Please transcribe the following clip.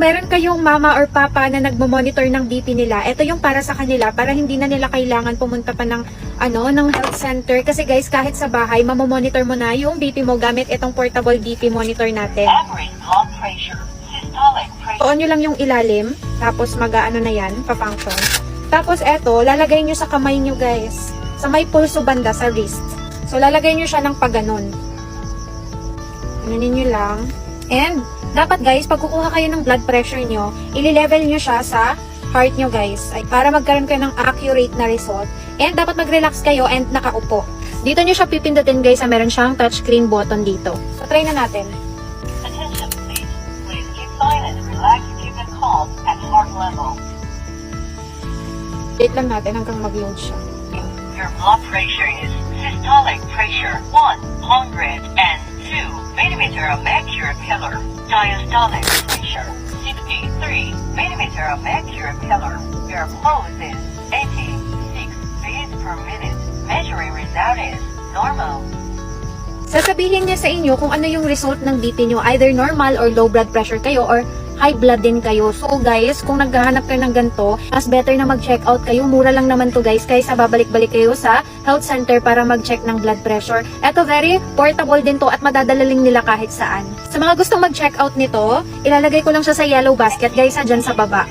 meron kayong mama or papa na nagmo-monitor ng BP nila, ito yung para sa kanila, para hindi na nila kailangan pumunta pa ng ng health center. Kasi guys, kahit sa bahay, mamomonitor mo na yung BP mo gamit itong portable BP monitor natin. Average blood pressure, systolic pressure. On nyo lang yung ilalim, tapos mag-ano na yan, pa-function. Tapos eto, lalagay nyo sa kamay nyo guys, sa may pulso banda, sa wrist. So lalagay nyo siya ng paganon. Ganunin nyo lang. And, dapat guys, pag kukuha kayo ng blood pressure nyo, ili-level nyo siya sa heart nyo guys. Ay, para magkaroon kayo ng accurate na result. And, dapat mag-relax kayo and nakaupo. Dito nyo siya pipindutin guys, meron siyang touchscreen button dito. So, try na natin. Attention please. Please keep silent, relax, keep it calm at heart level. Wait lang natin hanggang mag-load siya. Your blood pressure is systolic pressure 102 millimeter of mercury pillar. Diastolic pressure 63 millimeter of mercury pillar. Your pulse is 86 beats per minute. Measuring result is normal. Sasabihin niya sa inyo kung ano yung result ng BP nyo. Either normal or low blood pressure kayo or high blood din kayo. So guys, kung naghahanap kayo ng ganito, mas better na mag-check out kayo. Mura lang naman to guys, kaysa babalik-balik kayo sa health center para mag-check ng blood pressure. Eto, very portable din to at madadalaling nila kahit saan. Sa mga gustong mag-check out nito, ilalagay ko lang siya sa yellow basket guys, dyan sa baba.